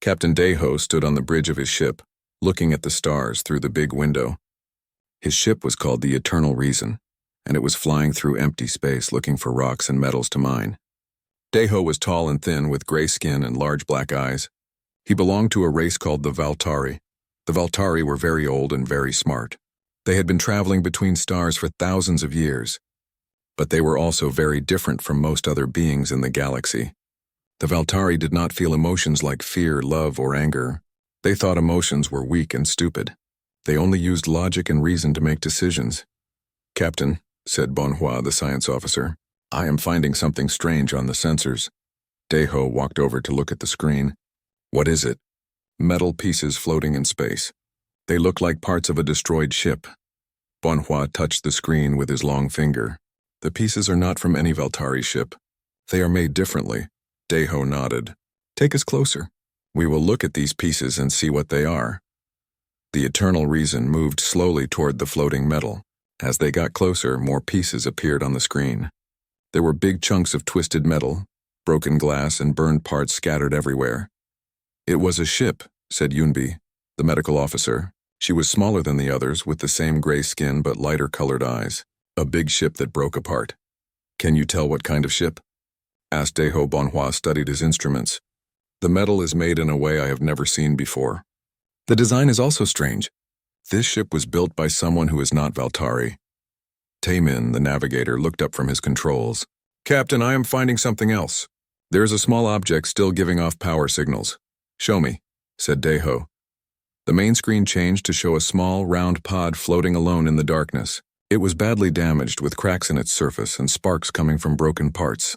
Captain Deho stood on the bridge of his ship, looking at the stars through the big window. His ship was called the Eternal Reason, and it was flying through empty space looking for rocks and metals to mine. Deho was tall and thin with gray skin and large black eyes. He belonged to a race called the Valtari. The Valtari were very old and very smart. They had been traveling between stars for thousands of years, but they were also very different from most other beings in the galaxy. The Valtari did not feel emotions like fear, love, or anger. They thought emotions were weak and stupid. They only used logic and reason to make decisions. "Captain," said Bonhua, the science officer, "I am finding something strange on the sensors." Deho walked over to look at the screen. "What is it?" "Metal pieces floating in space. They look like parts of a destroyed ship." Bonhua touched the screen with his long finger. "The pieces are not from any Valtari ship. They are made differently." Deho nodded. "Take us closer. We will look at these pieces and see what they are." The Eternal Reason moved slowly toward the floating metal. As they got closer, more pieces appeared on the screen. There were big chunks of twisted metal, broken glass, and burned parts scattered everywhere. "It was a ship," said Yunbi, the medical officer. She was smaller than the others, with the same gray skin but lighter-colored eyes. "A big ship that broke apart." "Can you tell what kind of ship?" asked Deho. Bonhua studied his instruments. "The metal is made in a way I have never seen before. The design is also strange. This ship was built by someone who is not Valtari." Taemin, the navigator, looked up from his controls. "Captain, I am finding something else. There is a small object still giving off power signals." "Show me," said Deho. The main screen changed to show a small, round pod floating alone in the darkness. It was badly damaged, with cracks in its surface and sparks coming from broken parts.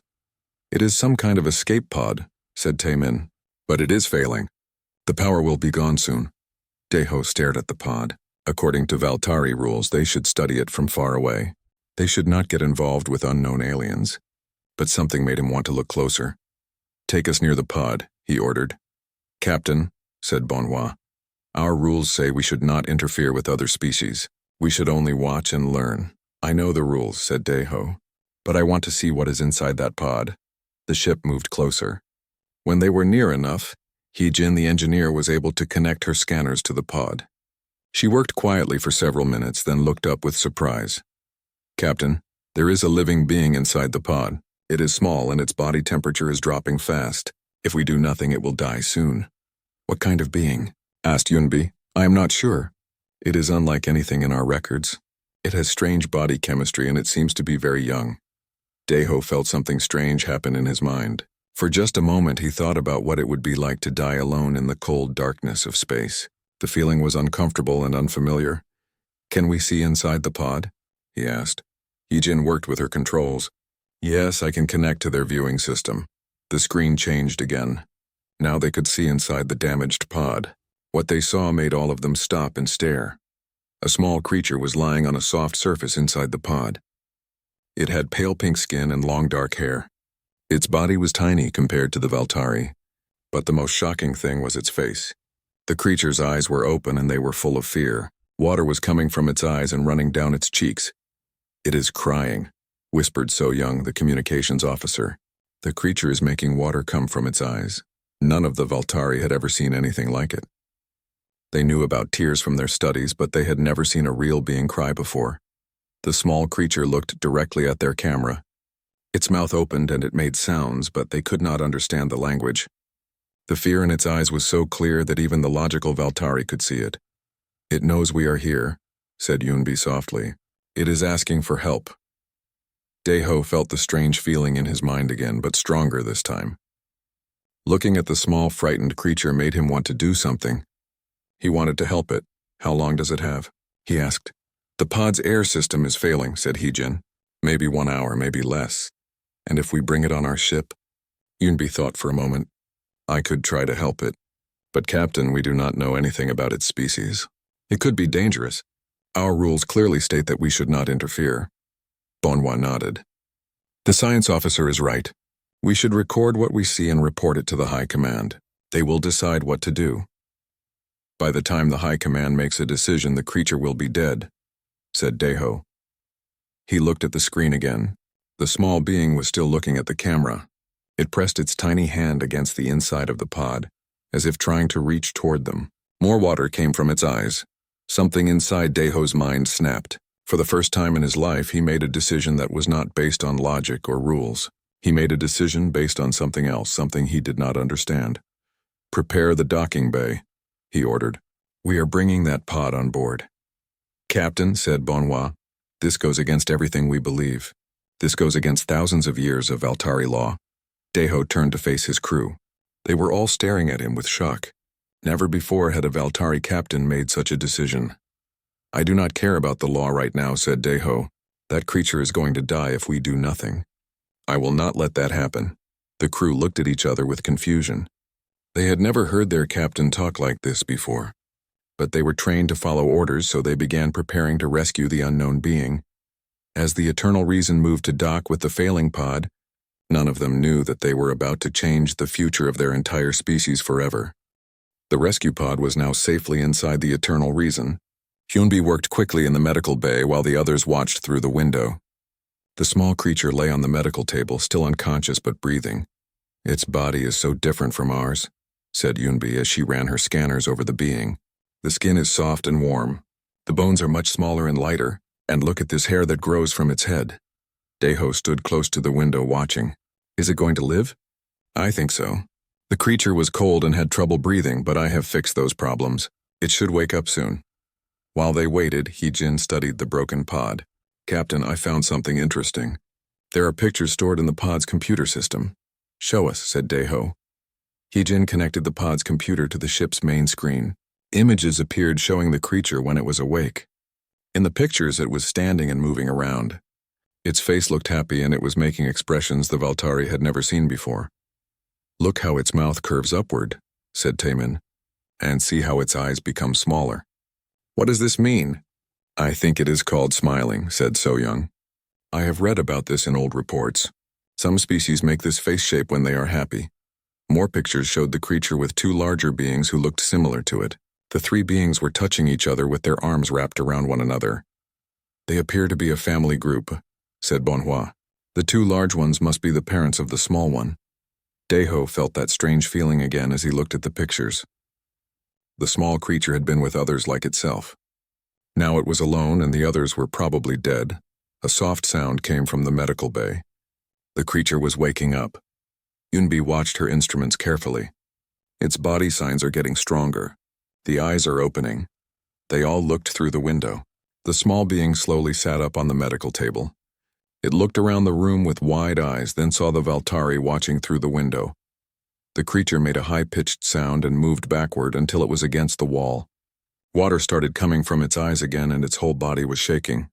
"It is some kind of escape pod," said Taemin, "but it is failing. The power will be gone soon." Deho stared at the pod. According to Valtari rules, they should study it from far away. They should not get involved with unknown aliens. But something made him want to look closer. "Take us near the pod," he ordered. "Captain," said Bonhua, "our rules say we should not interfere with other species. We should only watch and learn." "I know the rules," said Deho, "but I want to see what is inside that pod." The ship moved closer. When they were near enough, Heejin, the engineer, was able to connect her scanners to the pod. She worked quietly for several minutes, then looked up with surprise. "Captain, there is a living being inside the pod. It is small and its body temperature is dropping fast. If we do nothing, it will die soon." "What kind of being?" asked Yunbi. "I am not sure. It is unlike anything in our records. It has strange body chemistry and it seems to be very young." Deho felt something strange happen in his mind. For just a moment he thought about what it would be like to die alone in the cold darkness of space. The feeling was uncomfortable and unfamiliar. "Can we see inside the pod?" he asked. Heejin worked with her controls. "Yes, I can connect to their viewing system." The screen changed again. Now they could see inside the damaged pod. What they saw made all of them stop and stare. A small creature was lying on a soft surface inside the pod. It had pale pink skin and long dark hair. Its body was tiny compared to the Valtari, but the most shocking thing was its face. The creature's eyes were open and they were full of fear. Water was coming from its eyes and running down its cheeks. "It is crying," whispered So Young, the communications officer. "The creature is making water come from its eyes." None of the Valtari had ever seen anything like it. They knew about tears from their studies, but they had never seen a real being cry before. The small creature looked directly at their camera. Its mouth opened and it made sounds, but they could not understand the language. The fear in its eyes was so clear that even the logical Valtari could see it. "It knows we are here," said Yunbi softly. "It is asking for help." Deho felt the strange feeling in his mind again, but stronger this time. Looking at the small, frightened creature made him want to do something. He wanted to help it. "How long does it have?" he asked. "The pod's air system is failing," said Heejin. "Maybe 1 hour, maybe less. And if we bring it on our ship?" Yunbi thought for a moment. "I could try to help it. But Captain, we do not know anything about its species. It could be dangerous. Our rules clearly state that we should not interfere." Bonhua nodded. "The science officer is right. We should record what we see and report it to the High Command. They will decide what to do. By the time the High Command makes a decision, the creature will be dead," said Deho. He looked at the screen again. The small being was still looking at the camera. It pressed its tiny hand against the inside of the pod. as if trying to reach toward them. More water came from its eyes. Something inside Deho's mind snapped. For the first time in his life, he made a decision that was not based on logic or rules. He made a decision based on something else, something he did not understand. "Prepare the docking bay," he ordered. "We are bringing that pod on board." "Captain," said Bonhoit, "this goes against everything we believe. This goes against thousands of years of Valtari law." Deho turned to face his crew. They were all staring at him with shock. Never before had a Valtari captain made such a decision. "I do not care about the law right now," said Deho. "That creature is going to die if we do nothing. I will not let that happen." The crew looked at each other with confusion. They had never heard their captain talk like this before. But they were trained to follow orders, so they began preparing to rescue the unknown being. As the Eternal Reason moved to dock with the failing pod, none of them knew that they were about to change the future of their entire species forever. The rescue pod was now safely inside the Eternal Reason. Hyunbi worked quickly in the medical bay while the others watched through the window. The small creature lay on the medical table, still unconscious but breathing. "Its body is so different from ours," said Hyunbi as she ran her scanners over the being. "The skin is soft and warm. The bones are much smaller and lighter, and look at this hair that grows from its head." Deho stood close to the window watching. "Is it going to live?" "I think so. The creature was cold and had trouble breathing, but I have fixed those problems. It should wake up soon." While they waited, Heejin studied the broken pod. "Captain, I found something interesting. There are pictures stored in the pod's computer system." "Show us," said Deho. Heejin connected the pod's computer to the ship's main screen. Images appeared showing the creature when it was awake. In the pictures, it was standing and moving around. Its face looked happy and it was making expressions the Valtari had never seen before. "Look how its mouth curves upward," said Taemin, "and see how its eyes become smaller." "What does this mean?" "I think it is called smiling," said So-young. "I have read about this in old reports. Some species make this face shape when they are happy." More pictures showed the creature with two larger beings who looked similar to it. The three beings were touching each other with their arms wrapped around one another. "They appear to be a family group," said Bonhoit. "The two large ones must be the parents of the small one." Deho felt that strange feeling again as he looked at the pictures. The small creature had been with others like itself. Now it was alone and the others were probably dead. A soft sound came from the medical bay. The creature was waking up. Yunbi watched her instruments carefully. Its body signs are getting stronger. The eyes are opening. They all looked through the window. The small being slowly sat up on the medical table. It looked around the room with wide eyes, then saw the Valtari watching through the window. The creature made a high-pitched sound and moved backward until it was against the wall. Water started coming from its eyes again and its whole body was shaking.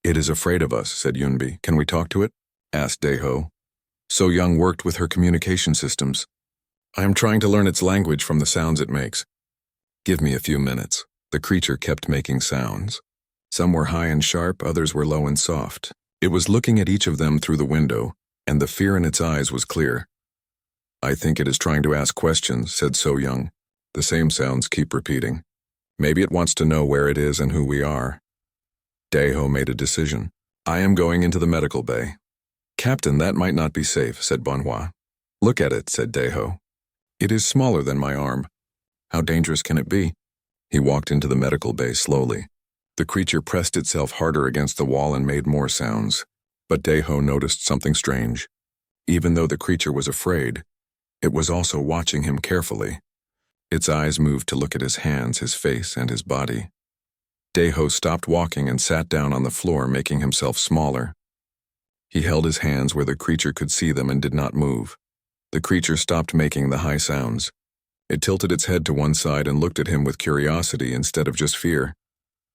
"It is afraid of us," said Yunbi. "Can we talk to it?" asked Deho. So-young worked with her communication systems. "I am trying to learn its language from the sounds it makes." "Give me a few minutes." The creature kept making sounds. Some were high and sharp, others were low and soft. It was looking at each of them through the window, and the fear in its eyes was clear. "I think it is trying to ask questions," said So-young. "The same sounds keep repeating. Maybe it wants to know where it is and who we are." Deho made a decision. "I am going into the medical bay." "Captain, that might not be safe," said Bonhoit. "Look at it," said Deho. "It is smaller than my arm. How dangerous can it be?" He walked into the medical bay slowly. The creature pressed itself harder against the wall and made more sounds. But Deho noticed something strange. Even though the creature was afraid, it was also watching him carefully. Its eyes moved to look at his hands, his face, and his body. Deho stopped walking and sat down on the floor, making himself smaller. He held his hands where the creature could see them and did not move. The creature stopped making the high sounds. It tilted its head to one side and looked at him with curiosity instead of just fear.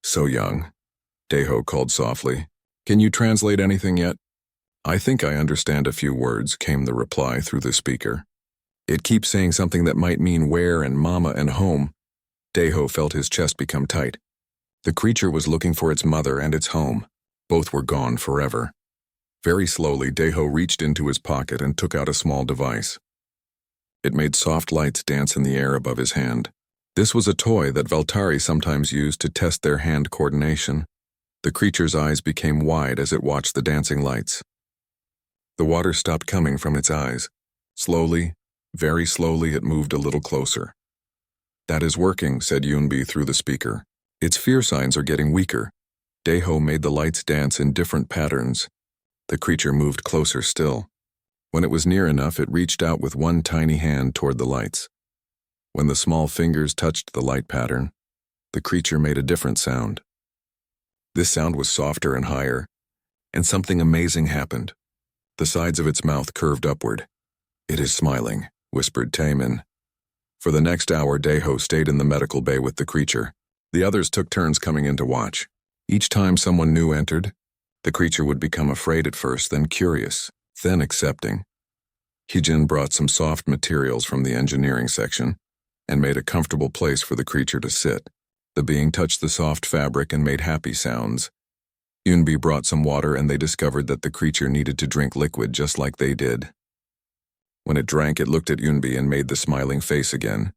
"So-young," Deho called softly. "Can you translate anything yet?" "I think I understand a few words," came the reply through the speaker. "It keeps saying something that might mean where and mama and home." Deho felt his chest become tight. The creature was looking for its mother and its home. Both were gone forever. Very slowly, Deho reached into his pocket and took out a small device. It made soft lights dance in the air above his hand. This was a toy that Valtari sometimes used to test their hand coordination. The creature's eyes became wide as it watched the dancing lights. The water stopped coming from its eyes. Slowly, Very slowly it moved a little closer. "That is working," said Yunbi through the speaker. "Its fear signs are getting weaker." Daeho made the lights dance in different patterns. The creature moved closer still. When it was near enough, it reached out with one tiny hand toward the lights. When the small fingers touched the light pattern, the creature made a different sound. This sound was softer and higher, and something amazing happened. The sides of its mouth curved upward. "It is smiling," whispered Taemin. For the next hour, Daeho stayed in the medical bay with the creature. The others took turns coming in to watch. Each time someone new entered, the creature would become afraid at first, then curious, then accepting. Heejin brought some soft materials from the engineering section and made a comfortable place for the creature to sit. The being touched the soft fabric and made happy sounds. Yunbi brought some water and they discovered that the creature needed to drink liquid just like they did. When it drank, it looked at Yunbi and made the smiling face again.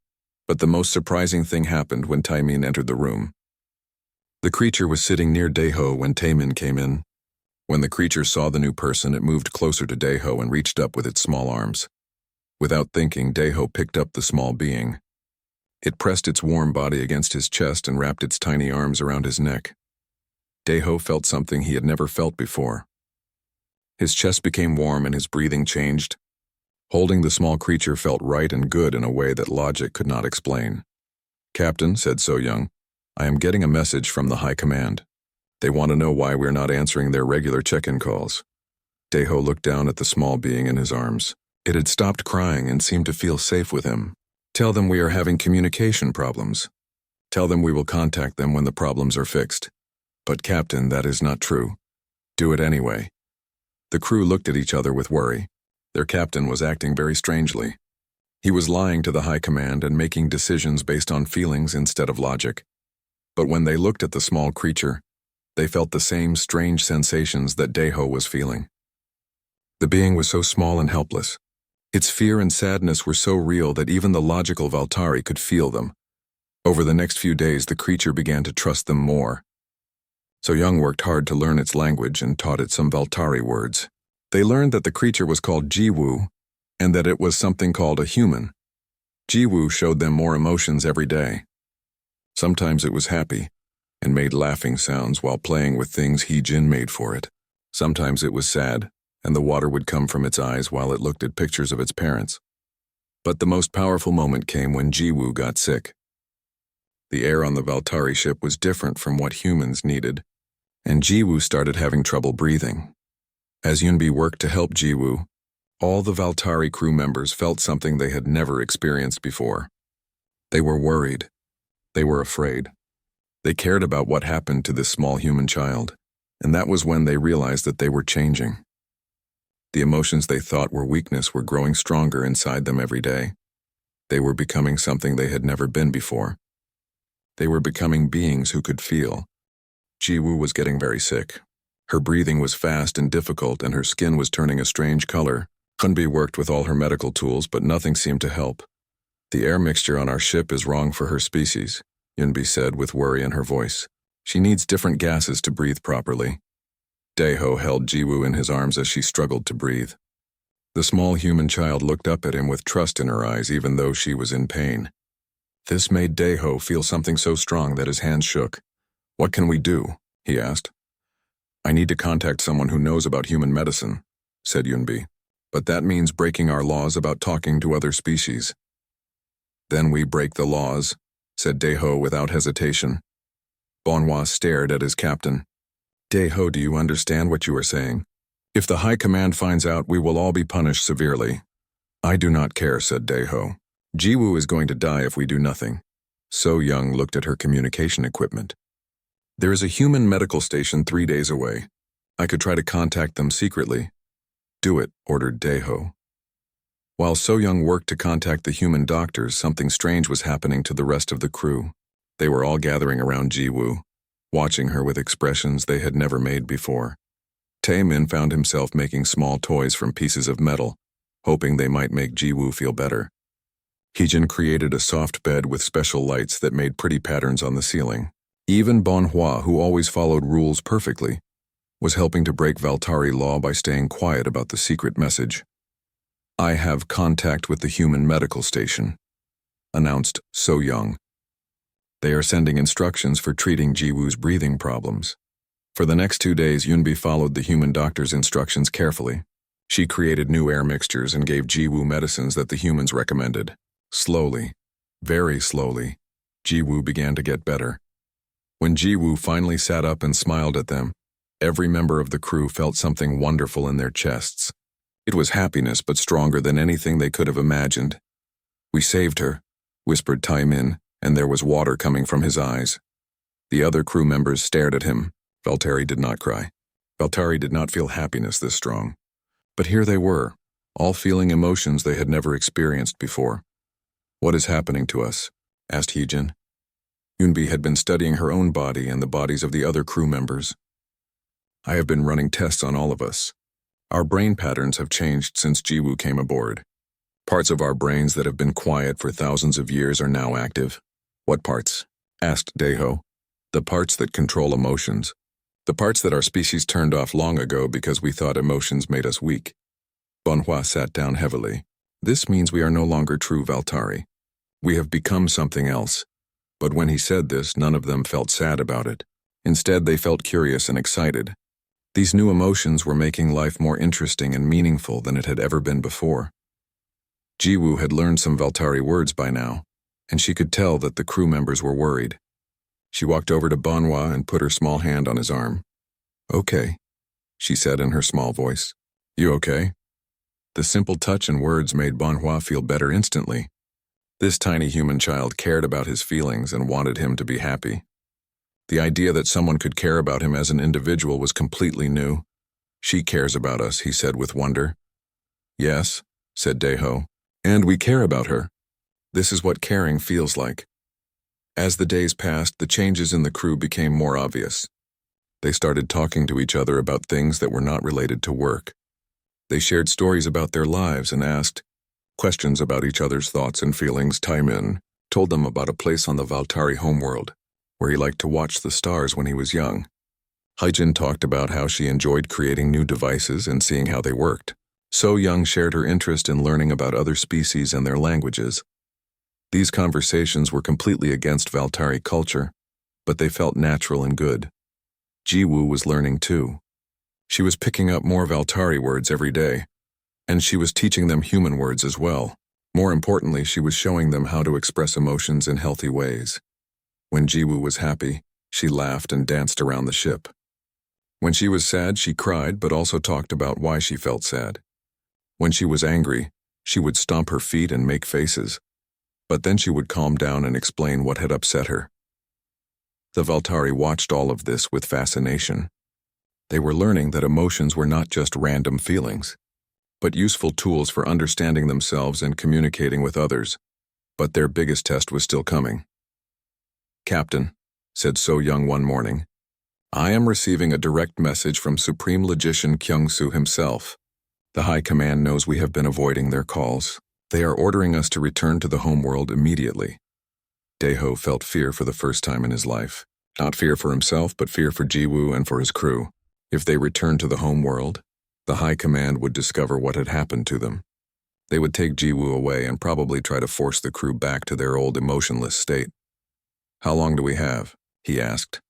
But the most surprising thing happened when Taemin entered the room. The creature was sitting near Daeho when Taemin came in. When the creature saw the new person, it moved closer to Daeho and reached up with its small arms. Without thinking, Daeho picked up the small being. It pressed its warm body against his chest and wrapped its tiny arms around his neck. Daeho felt something he had never felt before. His chest became warm and his breathing changed. Holding the small creature felt right and good in a way that logic could not explain. "Captain," said So Young, "I am getting a message from the High Command. They want to know why we're not answering their regular check-in calls." Daeho looked down at the small being in his arms. It had stopped crying and seemed to feel safe with him. "Tell them we are having communication problems. Tell them we will contact them when the problems are fixed." "But Captain, that is not true." "Do it anyway." The crew looked at each other with worry. Their captain was acting very strangely. He was lying to the High Command and making decisions based on feelings instead of logic. But when they looked at the small creature, they felt the same strange sensations that Daeho was feeling. The being was so small and helpless. Its fear and sadness were so real that even the logical Valtari could feel them. Over the next few days, the creature began to trust them more. So Young worked hard to learn its language and taught it some Valtari words. They learned that the creature was called Jiwoo, and that it was something called a human. Jiwoo showed them more emotions every day. Sometimes it was happy, and made laughing sounds while playing with things Heejin made for it. Sometimes it was sad, and the water would come from its eyes while it looked at pictures of its parents. But the most powerful moment came when Jiwoo got sick. The air on the Valtari ship was different from what humans needed, and Jiwoo started having trouble breathing. As Yunbi worked to help Jiwoo, all the Valtari crew members felt something they had never experienced before. They were worried. They were afraid. They cared about what happened to this small human child, and that was when they realized that they were changing. The emotions they thought were weakness were growing stronger inside them every day. They were becoming something they had never been before. They were becoming beings who could feel. Jiwoo was getting very sick. Her breathing was fast and difficult, and her skin was turning a strange color. Hunbi worked with all her medical tools, but nothing seemed to help. "The air mixture on our ship is wrong for her species," Yunbi said with worry in her voice. "She needs different gases to breathe properly." Daeho held Jiwoo in his arms as she struggled to breathe. The small human child looked up at him with trust in her eyes even though she was in pain. This made Daeho feel something so strong that his hands shook. "What can we do?" he asked. "I need to contact someone who knows about human medicine," said Yunbi. "But that means breaking our laws about talking to other species." "Then we break the laws," said Daeho without hesitation. Bonhua stared at his captain. "Daeho, do you understand what you are saying? If the High Command finds out, we will all be punished severely." "I do not care," said Daeho. "Jiwoo is going to die if we do nothing." So Young looked at her communication equipment. "There is a human medical station 3 days away. I could try to contact them secretly." "Do it," ordered Daeho. While So Young worked to contact the human doctors, something strange was happening to the rest of the crew. They were all gathering around Jiwoo, watching her with expressions they had never made before. Taemin found himself making small toys from pieces of metal, hoping they might make Jiwoo feel better. Heejin created a soft bed with special lights that made pretty patterns on the ceiling. Even Bonhua, who always followed rules perfectly, was helping to break Valtari law by staying quiet about the secret message. I have contact with the human medical station, announced So Young. They are sending instructions for treating Jiwoo's breathing problems. For the next 2 days, Yunbi followed the human doctor's instructions carefully. She created new air mixtures and gave Jiwoo medicines that the humans recommended. Slowly, very slowly, Jiwoo began to get better. When Jiwoo finally sat up and smiled at them, every member of the crew felt something wonderful in their chests. It was happiness, but stronger than anything they could have imagined. "We saved her," whispered Taimin, and there was water coming from his eyes. The other crew members stared at him. Valtteri did not cry. Valtteri did not feel happiness this strong. But here they were, all feeling emotions they had never experienced before. "What is happening to us?" asked Heejin. Yunbi had been studying her own body and the bodies of the other crew members. "I have been running tests on all of us. Our brain patterns have changed since Jiwoo came aboard. Parts of our brains that have been quiet for thousands of years are now active." "What parts?" asked Daeho. "The parts that control emotions. The parts that our species turned off long ago because we thought emotions made us weak." Bonhua sat down heavily. "This means we are no longer true Valtteri. We have become something else." But when he said this, none of them felt sad about it. Instead, they felt curious and excited. These new emotions were making life more interesting and meaningful than it had ever been before. Jiwoo had learned some Valtteri words by now, and she could tell that the crew members were worried. She walked over to Bonhua and put her small hand on his arm. "Okay," she said in her small voice. "You okay?" The simple touch and words made Bonhua feel better instantly. This tiny human child cared about his feelings and wanted him to be happy. The idea that someone could care about him as an individual was completely new. "She cares about us," he said with wonder. "Yes," said Daeho, "and we care about her. This is what caring feels like." As the days passed, the changes in the crew became more obvious. They started talking to each other about things that were not related to work. They shared stories about their lives and asked questions about each other's thoughts and feelings. Taimin told them about a place on the Valtteri homeworld, where he liked to watch the stars when he was young. Hyjin talked about how she enjoyed creating new devices and seeing how they worked. So Young shared her interest in learning about other species and their languages. These conversations were completely against Valtteri culture, but they felt natural and good. Jiwoo was learning too. She was picking up more Valtteri words every day, and she was teaching them human words as well. More importantly, she was showing them how to express emotions in healthy ways. When Jiwoo was happy, she laughed and danced around the ship. When she was sad, she cried, but also talked about why she felt sad. When she was angry, she would stomp her feet and make faces, but then she would calm down and explain what had upset her. The Valtteri watched all of this with fascination. They were learning that emotions were not just random feelings, but useful tools for understanding themselves and communicating with others. But their biggest test was still coming. "Captain," said So Young one morning, "I am receiving a direct message from Supreme Logician Kyung-soo himself. The High Command knows we have been avoiding their calls. They are ordering us to return to the homeworld immediately." Daeho felt fear for the first time in his life. Not fear for himself, but fear for Jiwoo and for his crew. If they returned to the homeworld, the High Command would discover what had happened to them. They would take Jiwoo away and probably try to force the crew back to their old emotionless state. "How long do we have?" he asked.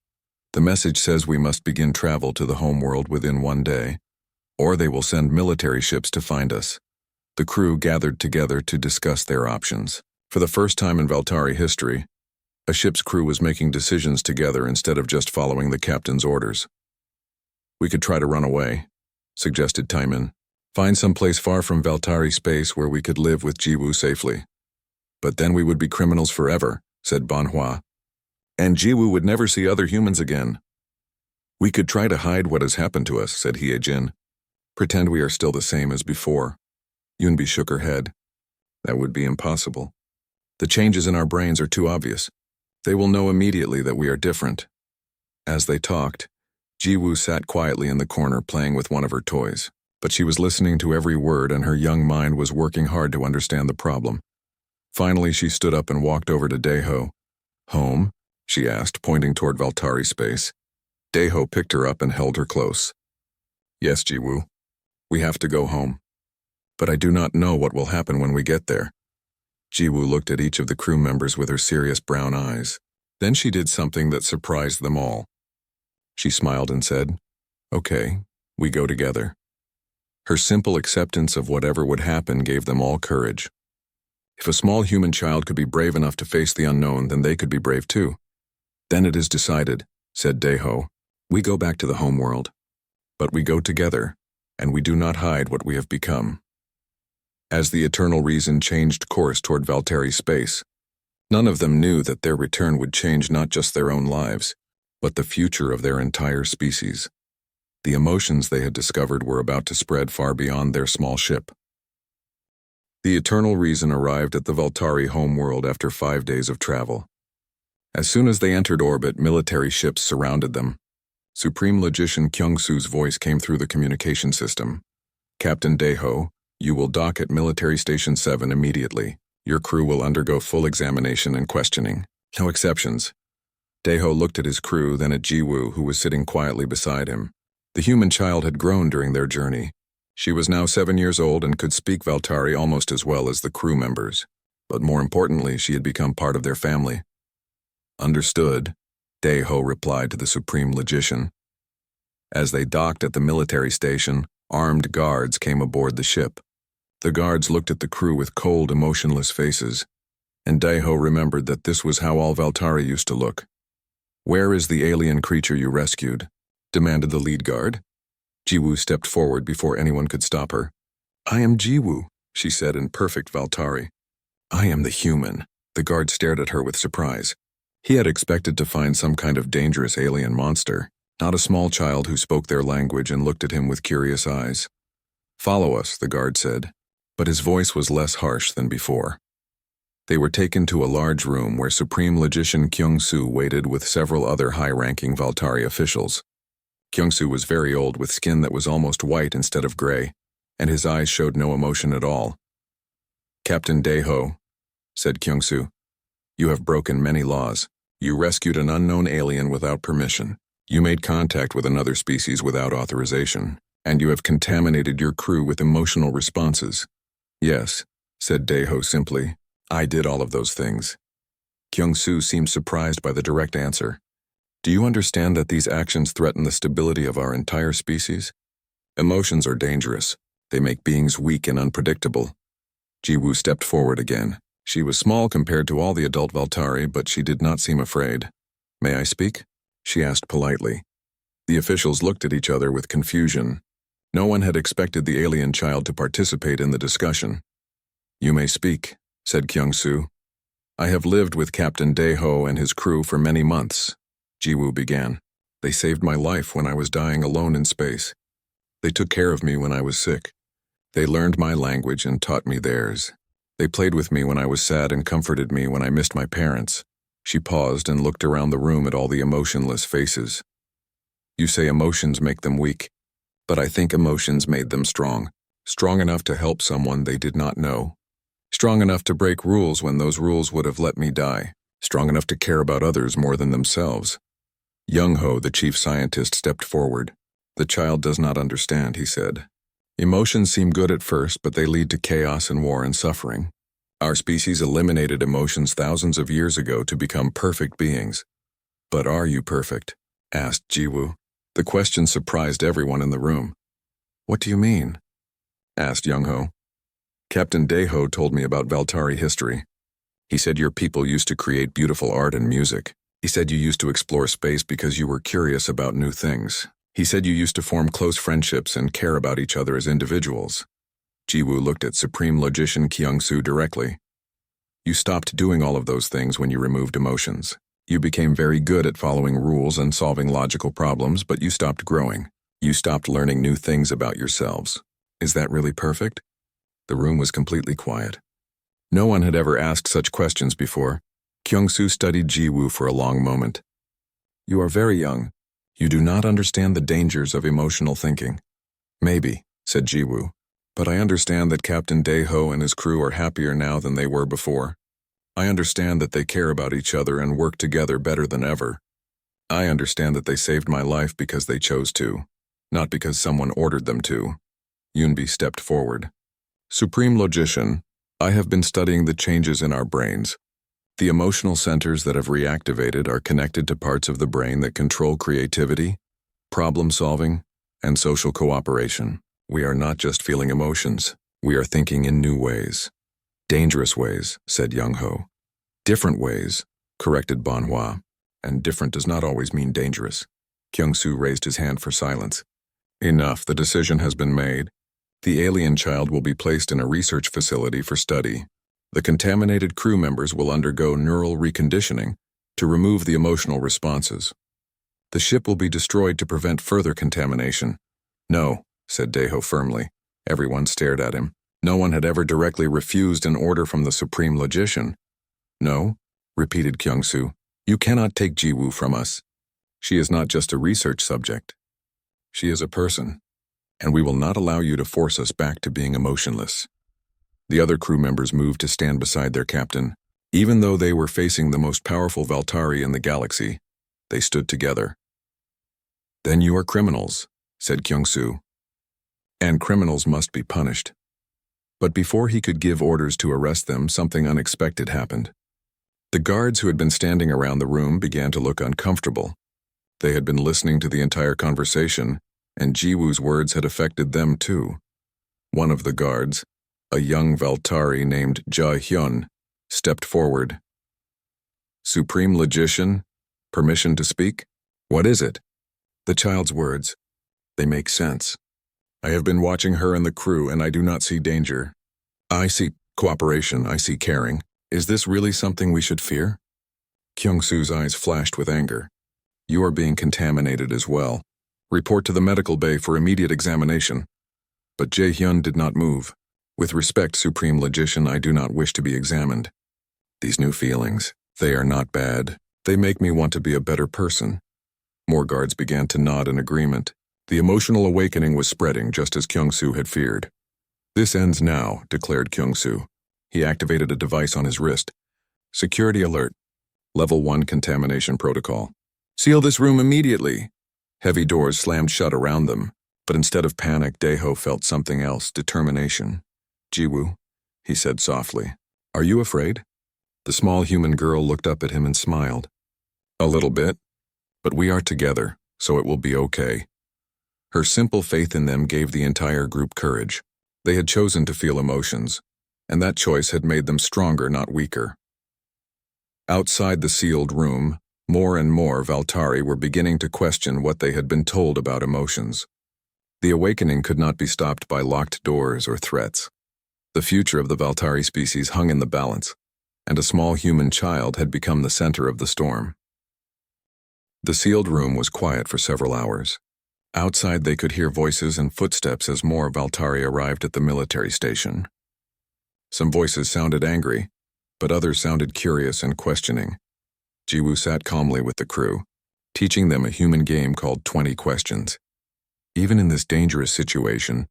"The message says we must begin travel to the homeworld within 1 day, or they will send military ships to find us." The crew gathered together to discuss their options. For the first time in Valtteri history, a ship's crew was making decisions together instead of just following the captain's orders. "We could try to run away," suggested Taimin. "Find some place far from Valtteri space where we could live with Jiwoo safely." "But then we would be criminals forever," said Bonhua. "And Jiwoo would never see other humans again." "We could try to hide what has happened to us," said Hyejin. "Pretend we are still the same as before." Yunbi shook her head. "That would be impossible. The changes in our brains are too obvious. They will know immediately that we are different." As they talked, Jiwoo sat quietly in the corner playing with one of her toys, but she was listening to every word and her young mind was working hard to understand the problem. Finally, she stood up and walked over to Daeho. "Home?" she asked, pointing toward Valtteri space. Daeho picked her up and held her close. "Yes, Jiwoo. We have to go home." But I do not know what will happen when we get there. Jiwoo looked at each of the crew members with her serious brown eyes. Then she did something that surprised them all. She smiled and said, "Okay, we go together." Her simple acceptance of whatever would happen gave them all courage. If a small human child could be brave enough to face the unknown, then they could be brave too. "Then it is decided," said Daeho. "We go back to the homeworld. But we go together, and we do not hide what we have become." As the Eternal Reason changed course toward Valtteri space, none of them knew that their return would change not just their own lives, but the future of their entire species. The emotions they had discovered were about to spread far beyond their small ship. The Eternal Reason arrived at the Valtteri homeworld after 5 days of travel. As soon as they entered orbit, military ships surrounded them. Supreme Logician Kyung-soo's voice came through the communication system. "Captain Daeho, you will dock at Military Station 7 immediately. Your crew will undergo full examination and questioning. No exceptions." Daeho looked at his crew, then at Jiwoo, who was sitting quietly beside him. The human child had grown during their journey. She was now 7 years old and could speak Valtteri almost as well as the crew members. But more importantly, she had become part of their family. "Understood," Daeho replied to the Supreme Logician. As they docked at the military station, armed guards came aboard the ship. The guards looked at the crew with cold, emotionless faces, and Daeho remembered that this was how all Valtteri used to look. "Where is the alien creature you rescued?" demanded the lead guard. Jiwoo stepped forward before anyone could stop her. "I am Jiwoo," she said in perfect Valtteri. "I am the human." The guard stared at her with surprise. He had expected to find some kind of dangerous alien monster, not a small child who spoke their language and looked at him with curious eyes. "Follow us," the guard said, but his voice was less harsh than before. They were taken to a large room where Supreme Logician Kyung-soo waited with several other high-ranking Valtteri officials. Kyung-soo was very old with skin that was almost white instead of gray, and his eyes showed no emotion at all. "Captain Daeho," said Kyung-soo, "you have broken many laws. You rescued an unknown alien without permission. You made contact with another species without authorization, and you have contaminated your crew with emotional responses." "Yes," said Daeho simply. "I did all of those things." Kyung-soo seemed surprised by the direct answer. "Do you understand that these actions threaten the stability of our entire species? Emotions are dangerous. They make beings weak and unpredictable." Jiwoo stepped forward again. She was small compared to all the adult Valtteri, but she did not seem afraid. "May I speak?" she asked politely. The officials looked at each other with confusion. No one had expected the alien child to participate in the discussion. "You may speak," said Kyung-soo. "I have lived with Captain Daeho and his crew for many months," Jiwoo began. "They saved my life when I was dying alone in space. They took care of me when I was sick. They learned my language and taught me theirs. They played with me when I was sad and comforted me when I missed my parents." She paused and looked around the room at all the emotionless faces. "You say emotions make them weak, but I think emotions made them strong. Strong enough to help someone they did not know. Strong enough to break rules when those rules would have let me die. Strong enough to care about others more than themselves." Young-ho, the chief scientist, stepped forward. "The child does not understand," he said. "Emotions seem good at first, but they lead to chaos and war and suffering. Our species eliminated emotions thousands of years ago to become perfect beings." "But are you perfect?" asked Jiwoo. The question surprised everyone in the room. "What do you mean?" asked Young-ho. "Captain Daeho told me about Valtteri history. He said your people used to create beautiful art and music. He said you used to explore space because you were curious about new things. He said you used to form close friendships and care about each other as individuals." Jiwoo looked at Supreme Logician Kyung-soo directly. "You stopped doing all of those things when you removed emotions. You became very good at following rules and solving logical problems, but you stopped growing. You stopped learning new things about yourselves. Is that really perfect?" The room was completely quiet. No one had ever asked such questions before. Kyung-soo studied Jiwoo for a long moment. "You are very young. You do not understand the dangers of emotional thinking." "Maybe," said Jiwoo, "but I understand that Captain Daeho and his crew are happier now than they were before. I understand that they care about each other and work together better than ever. I understand that they saved my life because they chose to, not because someone ordered them to." Yoonbi stepped forward. Supreme Logician, I have been studying the changes in our brains. The emotional centers that have reactivated are connected to parts of the brain that control creativity, problem solving, and social cooperation. We are not just feeling emotions, we are thinking in new ways. Dangerous ways, said Young Ho. Different ways, corrected Bonhua. And different does not always mean dangerous. Kyung-soo raised his hand for silence. Enough, the decision has been made. The alien child will be placed in a research facility for study. The contaminated crew members will undergo neural reconditioning to remove the emotional responses. The ship will be destroyed to prevent further contamination. No, said Daeho firmly. Everyone stared at him. No one had ever directly refused an order from the Supreme Logician. No, repeated Kyung-soo. You cannot take Ji-woo from us. She is not just a research subject. She is a person, and we will not allow you to force us back to being emotionless. The other crew members moved to stand beside their captain. Even though they were facing the most powerful Valtari in the galaxy, they stood together. Then you are criminals, said Kyung-soo. And criminals must be punished. But before he could give orders to arrest them, something unexpected happened. The guards who had been standing around the room began to look uncomfortable. They had been listening to the entire conversation, and Ji-woo's words had affected them too. One of the guards, a young Valtari named Ja-hyun, stepped forward. Supreme Logician, permission to speak? What is it? The child's words. They make sense. I have been watching her and the crew, and I do not see danger. I see cooperation, I see caring. Is this really something we should fear? Kyung-soo's eyes flashed with anger. You are being contaminated as well. Report to the medical bay for immediate examination. But Jae-hyun did not move. With respect, Supreme Logician, I do not wish to be examined. These new feelings, they are not bad. They make me want to be a better person. More guards began to nod in agreement. The emotional awakening was spreading just as Kyung-soo had feared. This ends now, declared Kyung-soo. He activated a device on his wrist. Security alert. Level 1 contamination protocol. Seal this room immediately. Heavy doors slammed shut around them, but instead of panic, Daeho felt something else, determination. Ji-woo, he said softly. Are you afraid? The small human girl looked up at him and smiled. A little bit, but we are together, so it will be okay. Her simple faith in them gave the entire group courage. They had chosen to feel emotions, and that choice had made them stronger, not weaker. Outside the sealed room, more and more Valtari were beginning to question what they had been told about emotions. The awakening could not be stopped by locked doors or threats. The future of the Valtari species hung in the balance, and a small human child had become the center of the storm. The sealed room was quiet for several hours. Outside they could hear voices and footsteps as more Valtari arrived at the military station. Some voices sounded angry, but others sounded curious and questioning. Ji-woo sat calmly with the crew, teaching them a human game called 20 Questions. Even in this dangerous situation,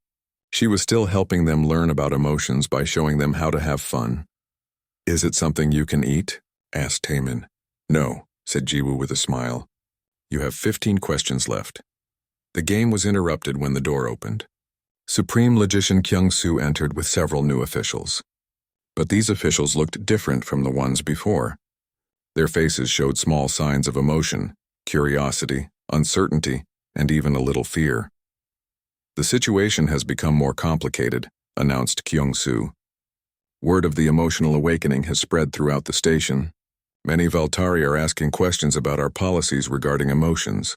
she was still helping them learn about emotions by showing them how to have fun. Is it something you can eat? Asked Taemin. No, said Ji-woo with a smile. You have 15 questions left. The game was interrupted when the door opened. Supreme Logician Kyung-soo entered with several new officials. But these officials looked different from the ones before. Their faces showed small signs of emotion, curiosity, uncertainty, and even a little fear. The situation has become more complicated, announced Kyung-soo. Word of the emotional awakening has spread throughout the station. Many Valtari are asking questions about our policies regarding emotions.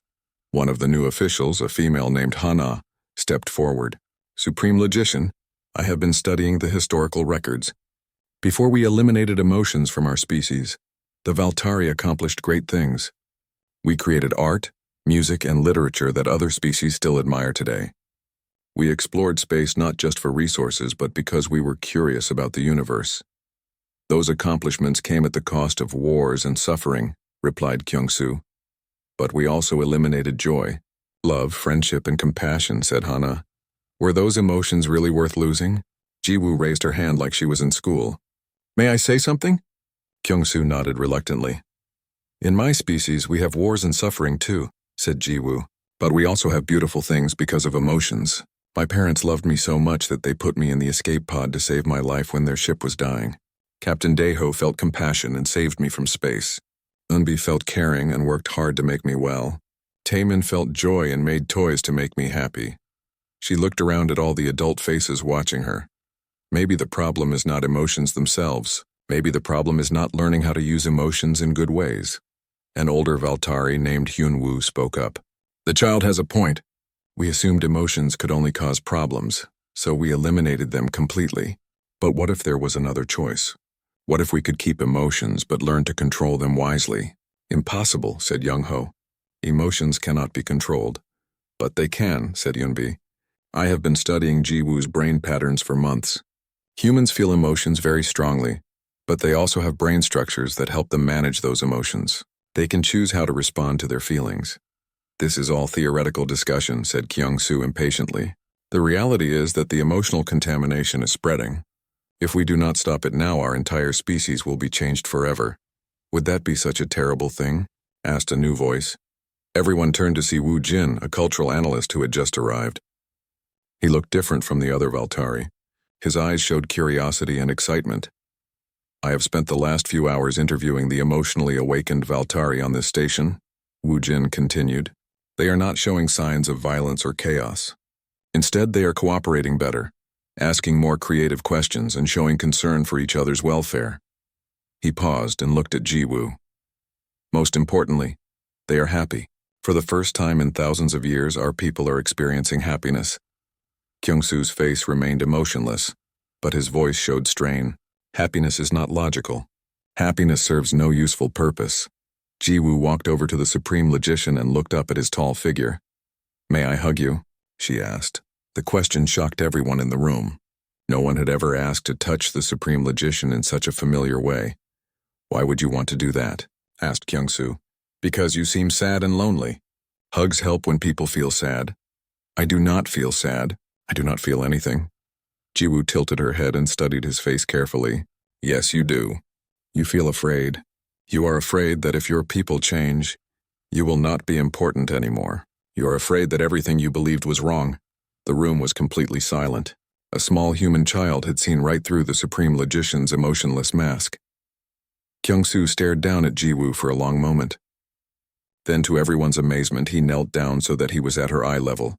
One of the new officials, a female named Hana, stepped forward. Supreme Logician, I have been studying the historical records. Before we eliminated emotions from our species, the Valtari accomplished great things. We created art, music, and literature that other species still admire today. We explored space not just for resources, but because we were curious about the universe. Those accomplishments came at the cost of wars and suffering, replied Kyung-soo. But we also eliminated joy, love, friendship, and compassion, said Hana. Were those emotions really worth losing? Ji-woo raised her hand like she was in school. May I say something? Kyung-soo nodded reluctantly. In my species, we have wars and suffering too, said Ji-woo. But we also have beautiful things because of emotions. My parents loved me so much that they put me in the escape pod to save my life when their ship was dying. Captain Deho felt compassion and saved me from space. Unbi felt caring and worked hard to make me well. Taemin felt joy and made toys to make me happy. She looked around at all the adult faces watching her. Maybe the problem is not emotions themselves. Maybe the problem is not learning how to use emotions in good ways. An older Valtari named Hyunwoo spoke up. The child has a point. We assumed emotions could only cause problems, so we eliminated them completely. But what if there was another choice? What if we could keep emotions but learn to control them wisely? Impossible, said Young-ho. Emotions cannot be controlled. But they can, said Yunbi. I have been studying Jiwoo's brain patterns for months. Humans feel emotions very strongly, but they also have brain structures that help them manage those emotions. They can choose how to respond to their feelings. This is all theoretical discussion, said Kyung-soo impatiently. The reality is that the emotional contamination is spreading. If we do not stop it now, our entire species will be changed forever. Would that be such a terrible thing? Asked a new voice. Everyone turned to see Woo Jin, a cultural analyst who had just arrived. He looked different from the other Valtari. His eyes showed curiosity and excitement. I have spent the last few hours interviewing the emotionally awakened Valtari on this station, Woo Jin continued. They are not showing signs of violence or chaos. Instead, they are cooperating better, asking more creative questions and showing concern for each other's welfare. He paused and looked at Jiwoo. Most importantly, they are happy. For the first time in thousands of years, our people are experiencing happiness. Kyung-soo's face remained emotionless, but his voice showed strain. Happiness is not logical. Happiness serves no useful purpose. Jiwoo walked over to the Supreme Logician and looked up at his tall figure. May I hug you? She asked. The question shocked everyone in the room. No one had ever asked to touch the Supreme Logician in such a familiar way. Why would you want to do that? Asked Kyung-soo. Because you seem sad and lonely. Hugs help when people feel sad. I do not feel sad. I do not feel anything. Jiwoo tilted her head and studied his face carefully. Yes, you do. You feel afraid. You are afraid that if your people change, you will not be important anymore. You are afraid that everything you believed was wrong. The room was completely silent. A small human child had seen right through the Supreme Logician's emotionless mask. Kyung-soo stared down at Jiwoo for a long moment. Then, to everyone's amazement, he knelt down so that he was at her eye level.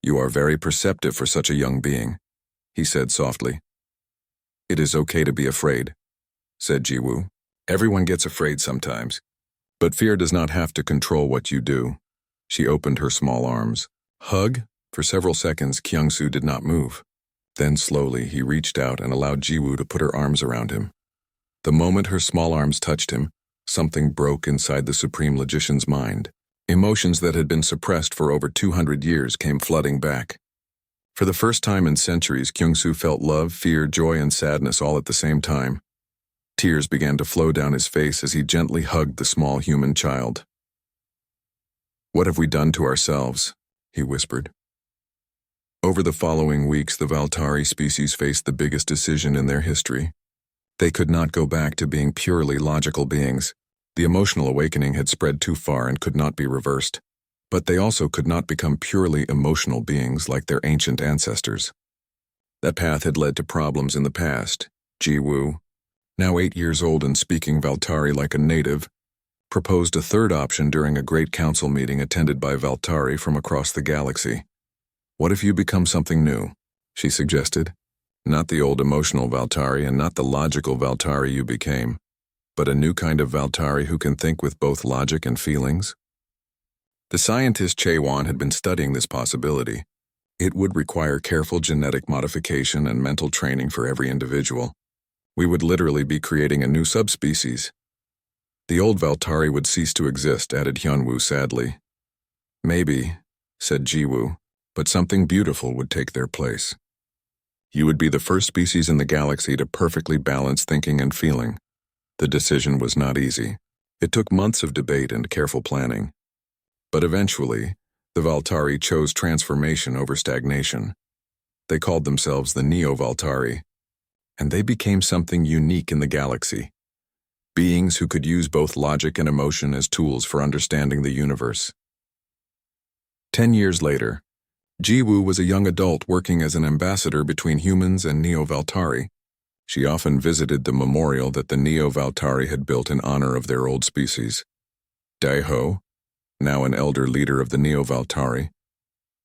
You are very perceptive for such a young being, he said softly. It is okay to be afraid, said Jiwoo. Everyone gets afraid sometimes, but fear does not have to control what you do. She opened her small arms. Hug? For several seconds, Kyung-soo did not move. Then slowly, he reached out and allowed Jiwoo to put her arms around him. The moment her small arms touched him, something broke inside the Supreme Logician's mind. Emotions that had been suppressed for over 200 years came flooding back. For the first time in centuries, Kyung-soo felt love, fear, joy, and sadness all at the same time. Tears began to flow down his face as he gently hugged the small human child. What have we done to ourselves? He whispered. Over the following weeks, the Valtari species faced the biggest decision in their history. They could not go back to being purely logical beings. The emotional awakening had spread too far and could not be reversed. But they also could not become purely emotional beings like their ancient ancestors. That path had led to problems in the past. Jiwoo, now 8 years old and speaking Valtari like a native, proposed a third option during a great council meeting attended by Valtari from across the galaxy. What if you become something new? She suggested. Not the old emotional Valtari and not the logical Valtari you became, but a new kind of Valtari who can think with both logic and feelings. The scientist Chaewon had been studying this possibility. It would require careful genetic modification and mental training for every individual. We would literally be creating a new subspecies. The old Valtari would cease to exist, added Hyunwoo sadly. Maybe, said Jiwoo, but something beautiful would take their place. You would be the first species in the galaxy to perfectly balance thinking and feeling. The decision was not easy. It took months of debate and careful planning. But eventually, the Valtari chose transformation over stagnation. They called themselves the Neo-Valtari, and they became something unique in the galaxy. Beings who could use both logic and emotion as tools for understanding the universe. 10 years later, Jiwoo was a young adult working as an ambassador between humans and Neo-Valtari. She often visited the memorial that the Neo-Valtari had built in honor of their old species. Daeho, now an elder leader of the Neo-Valtari,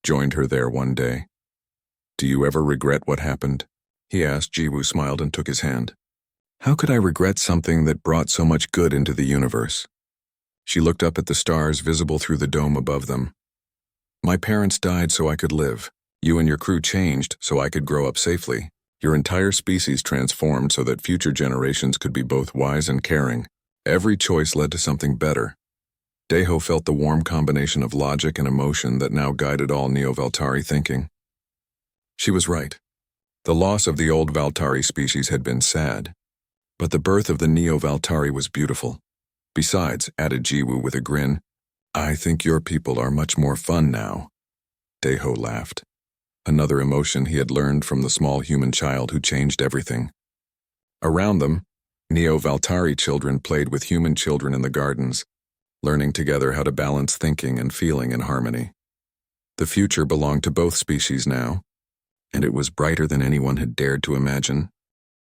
joined her there one day. "Do you ever regret what happened?" he asked. Jiwoo smiled and took his hand. "How could I regret something that brought so much good into the universe?" She looked up at the stars visible through the dome above them. "My parents died so I could live. You and your crew changed so I could grow up safely. Your entire species transformed so that future generations could be both wise and caring. Every choice led to something better." Daeho felt the warm combination of logic and emotion that now guided all Neo-Valtari thinking. She was right. The loss of the old Valtari species had been sad, but the birth of the Neo-Valtari was beautiful. "Besides," added Jiwoo with a grin, "I think your people are much more fun now." Daeho laughed. Another emotion he had learned from the small human child who changed everything. Around them, Neo-Valtari children played with human children in the gardens, learning together how to balance thinking and feeling in harmony. The future belonged to both species now, and it was brighter than anyone had dared to imagine.